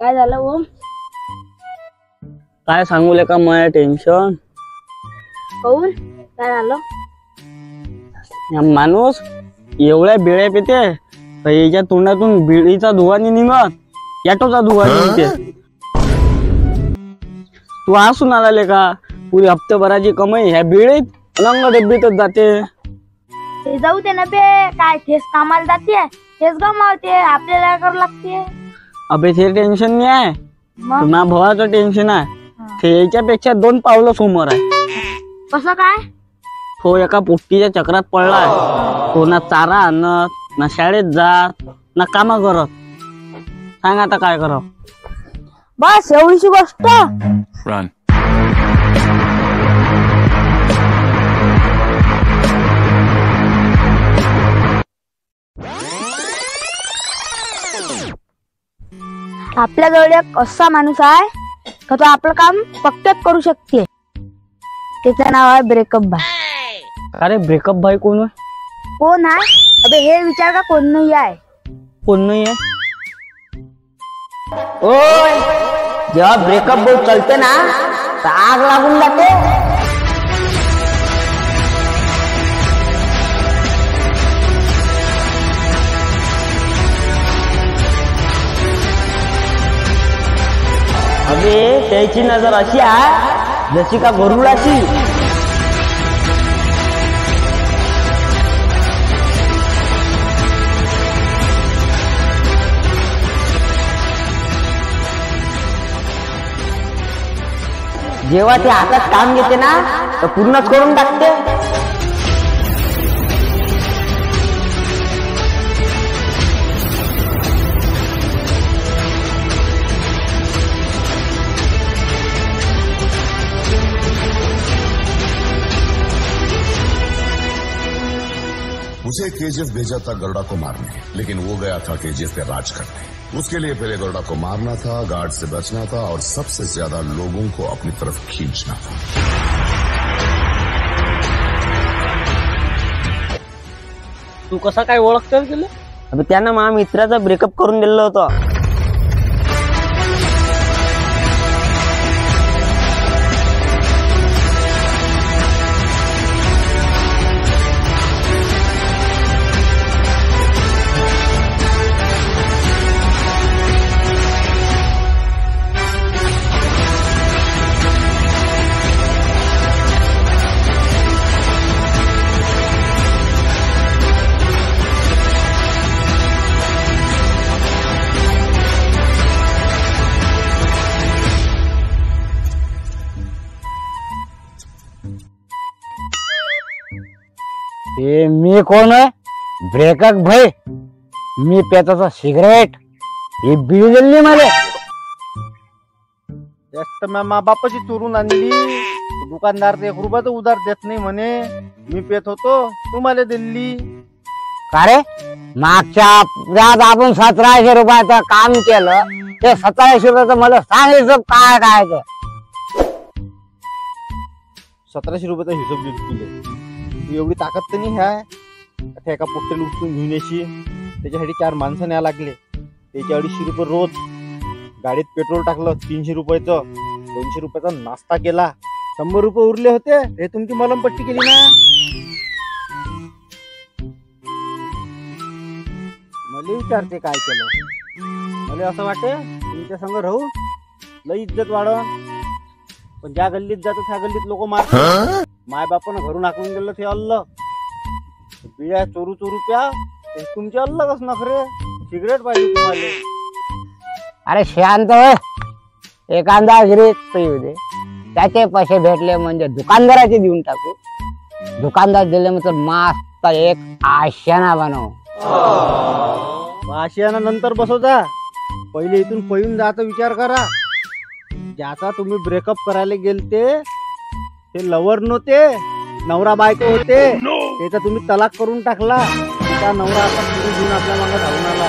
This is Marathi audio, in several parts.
काय झालं ओम? काय सांगू का माझं टेन्शन. काऊन काय झालं? माणूस एवढ्या बिळ्या पिते तर याच्या तोंडातून बिळीचा धुवा नाही निघत, याटोचा धुवा निघते. तू हसून आला का? पुरी हप्तेभराची कमाई ह्या बिळीत लंग डब्बीतच जाते. ते जाऊ दे ना बे, काय तेच कामाला जाते तेच गमावते, आपल्याला करावं लागते. अबे ते टेन्शन नाही आहे, मग ना भावाचं टेन्शन आहे. ते याच्यापेक्षा 2 पावलं समोर आहे. कसं काय? तो एका पोट्टीच्या चक्रात पडलाय. तो ना चारा आणत, ना शाळेत जात, ना कामा करत. सांग आता काय करावं? बस एवढीशी गोष्ट? Run. आपल्याजवळ एक असा माणूस आहे का तो आपलं काम पक्क्यात करू शकते. त्याचं नाव आहे ब्रेकअप भाई. अरे ब्रेकअप भाई कोण आहे? कोण आहे? अबे हे विचार का कोण नाही आहे. कोण नाही आहे? ओय, जेव्हा ब्रेकअप बोल चलते ना तर आग लागून जाते. अबे त्याची नजर अशी आहे जशी का गरुडाची. जेव्हा ते हातात काम घेते ना तर पूर्णच करून टाकते. उसे केजीएफ भेजा था गरुड़ा को मारने, लेकिन वो गया था केजीएफ पे राज करने. उसके लिए पहले गरुड़ा को मारना था, गार्ड से बचना था और सबसे ज्यादा लोगों को अपनी तरफ खींचना था. तू कसा काय ओळखतोस गेले? अबे त्यानं माझ्या मित्राचा ब्रेकअप करून दिलं होतं. हे मी कोण आहे? ब्रेकअप भाई. मी पेताचा सिगरेट, ही बीडी दिली मला. जास्त माँ बापाची चोरून आणली. दुकानदार 1 रुपया तो उधार देत नाही म्हणे. मी पेत होतो, तुम्हाला दिल्ली. का रे? मागच्या रात आपण 1700 रुपयाचं काम केलं, ते 1700 रुपयाचं मला सांगायचं काय काय ते. 1700 रुपयाचा हिशोब देतो तुला. तू एवढी ताकद तर नाही आहे एका पोट्टेला उचलून घेऊन यायची. त्याच्यासाठी 4 माणसं न्याय लागले. त्याचे 250 रुपये रोज. गाडीत पेट्रोल टाकलं 300 रुपयाचं. 200 रुपयाचा नाश्ता केला. 100 रुपये उरले होते. हे तुमची मलमपट्टी केली ना. मला विचारते काय केलं. मला असं वाटते तुमच्या संग राहू लई इज्जत वाढन. पण ज्या गल्लीत जातो त्या गल्लीत लोक मारतात. माय बापानं घरून हाकलून गेलं ते अल्ल. बिड्या चोरू चोरू प्या ते तुमचे अल्लगच नखरे. सिगरेट पाहिजे तुम्हाला. अरे शांत हो. एखादा गिरीक येऊ दे, त्याचे पैसे भेटले म्हणजे दुकानदाराचे देऊन टाकू. दुकानदार दिले म्हणजे मस्त एक आशियाना बनव. आशियाना नंतर बसवता. पहिले इथून पळून जायचा विचार करा. ज्याचा तुम्ही ब्रेकअप करायला गेलते ते लवर नव्हते, नवरा बायको होते. त्याचा तुम्ही तलाक करून टाकला. त्या नवरा आता पुढे घेऊन आपल्या मागे धावून आला.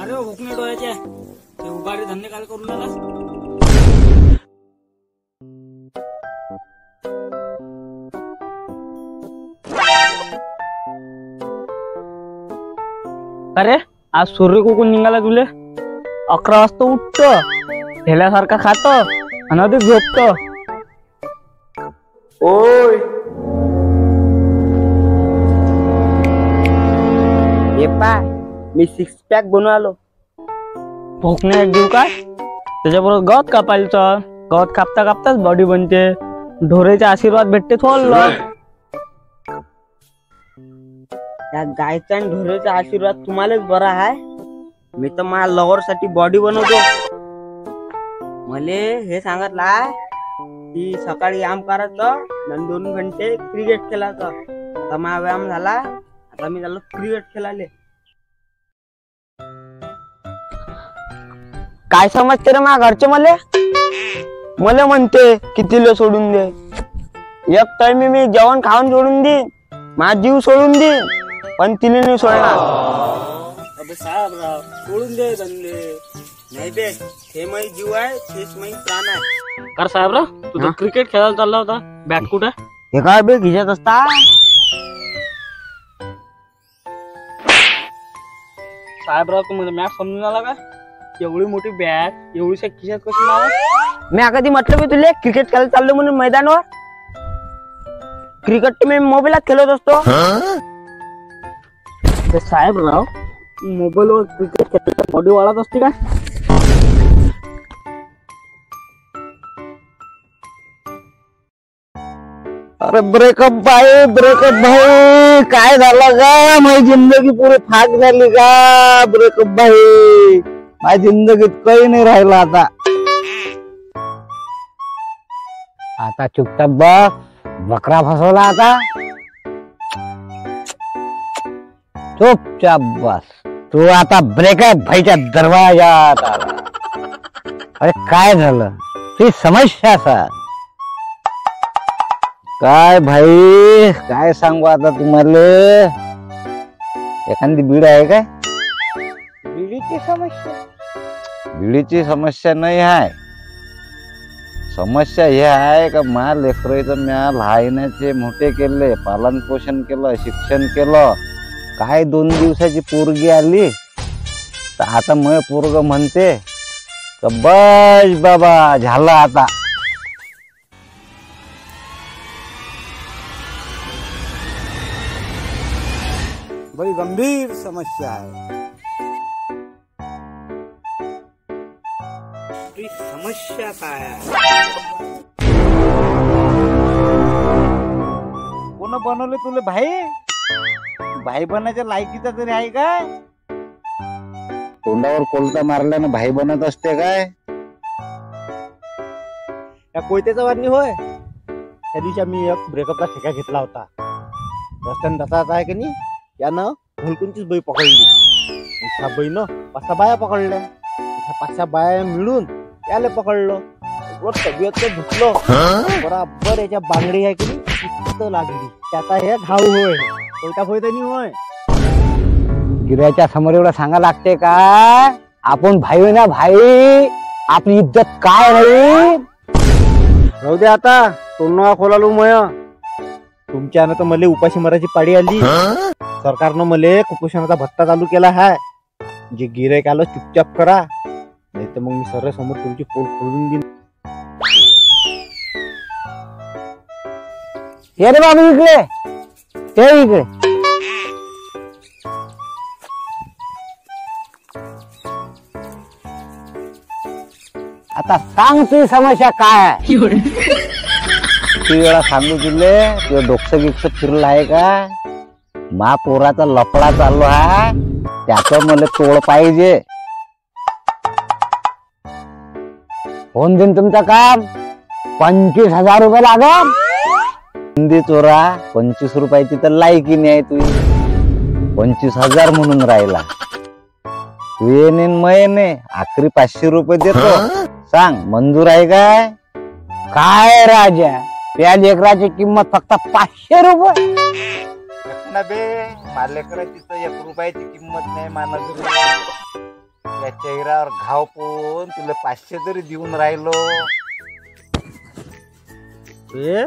अरे हुकमे डोळ्याचे काय करू नका. अरे आज सूर्य कुकून निघाला तुले. 11 वाजता उठत ढेल्यासारखा खात आणि अधिक झोपत. ओय हे पा मी 6 पॅक बनवून आलो. भोकणे एक देऊ काय? त्याच्याबरोबर गवत कापायला चल. गवत कापता कापताच बॉडी बनते. ढोरेचा आशीर्वाद भेटते थोडं. त्या गायचा आणि ढोरेचा आशीर्वाद तुम्हालाच बरा आहे. मी तर माझ्या लवर साठी बॉडी बनवतो. मले हे सांगितला की सकाळी व्यायाम करायचं, 2 घंटे क्रिकेट खेळायचं. आता माझा व्यायाम झाला, आता मी झालो क्रिकेट खेळाले. काय समजते रे माझ्या घरचे मला म्हणते की तिला सोडून दे. एक टाइम मी जेवण खाऊन सोडून देईन, माझा जीव सोडून देईन, पण तिला नाही सोडणार. अबे साहेबराव सोडून दे धंदे. नाही बे, हे माझी जीव आहे, तेच माझी प्राण आहे. कर साहेबराव तू तर क्रिकेट खेळायला चालला होता. बॅट कुठे? हे काय बे खिशात असता. साहेबराव तुम्हाला मॅच समजून आला का? एवढी मोठी बॅट एवढीशा खिशात कशी लावा? मी कधी म्हटलं मी तुला क्रिकेट खेळायला चाललो म्हणून मैदानावर? क्रिकेट मी मोबाईलात खेळत असतो. साहेबराव मोबाईलवर क्रिकेट खेळायला बॉडी वाढत असते का? अरे ब्रेकअप भाई काय झालं का? माझी जिंदगी पुरी फाक झाली का? ब्रेकअप भाई माझ्या जिंदगीत काही नाही राहिलं. आता चुपचाप बस. बकरा फसवला आता. चुपचाप बस. तू आता ब्रेकअप भाईच्या दरवाजात आला. अरे काय झालं? ती समस्या सांग. काय भाई काय सांगू आता तुम्हाला? एखादी बीड आहे काय? बीडीची समस्या नाही आहे. समस्या हे आहे का मा लेकराचं म्या लहानाचे मोठे केले, पालन पोषण केलं, शिक्षण केलं. काय 2 दिवसाची पोरगी आली तर आता मग पोरग म्हणते का बस बाबा झालं आता. बड़ी गंभीर समस्या है. समस्या काय आहे? कोण बनवले तुला भाई? भाई बनायच्या लायकीचा तरी आहे काय? तोंडावर कोलता मारल्यानं भाई बनत असते काय? या कोयत्याचा वारणी होय. त्या दिवशी आम्ही एक ब्रेकअपचा ठेका घेतला होता. रस्त्याने जाता आहे की नाही, यानं भुलकूनचीच बाई पकडली. त्या बाईनं 5-6 बाया पकडल्या. 5-6 बाया मिळून याला पकडलं. तब्येत धुतलं बराबर. याच्या बांगडी आहे की नाही लागली. त्याचा हे घाव होय. कोयता नाही होय. गिऱ्याच्या समोर एवढं सांगा लागते का? आपण भाई ना भाई. आपली इज्जत काय राहील? राहू दे आता. तोंड खोलालो मय. तुमच्यानं तर मला उपाशी मराची पाडी आली. सरकारनं मला कुपोषणाचा भत्ता चालू केला आहे. जे गिऱ्हाईक आलं चुपचाप करा, नाही तर मग मी सर्व समोर तुमची पोल खोलून देईन. ये रे बाबू इकडे. ये इकडे. आता सांग ती समस्या काय आहे? किती वेळा सांगू तुले? तुझं डोकसं गिक्स फिरलं आहे का? मा पोराचा लफडा चाललो आहे, त्याचं मला तोड पाहिजे. होऊन देईन तुमचं काम. 25,000 रुपये लागल. हिंदी चोरा 25 रुपयाची तर लायकी नाही तुझी. 25,000 म्हणून राहिला. तू येणे मयने आखरी 500 रुपये देतो. सांग मंजूर आहे काय? काय राजा, त्या लेकराची किंमत फक्त 500 रुपये. बे माझ्या लेकराची तर 1 रुपयाची किंमत नाही. या चेहऱ्यावर घाव पोहून तुला 500 तरी देऊन राहिलो. ए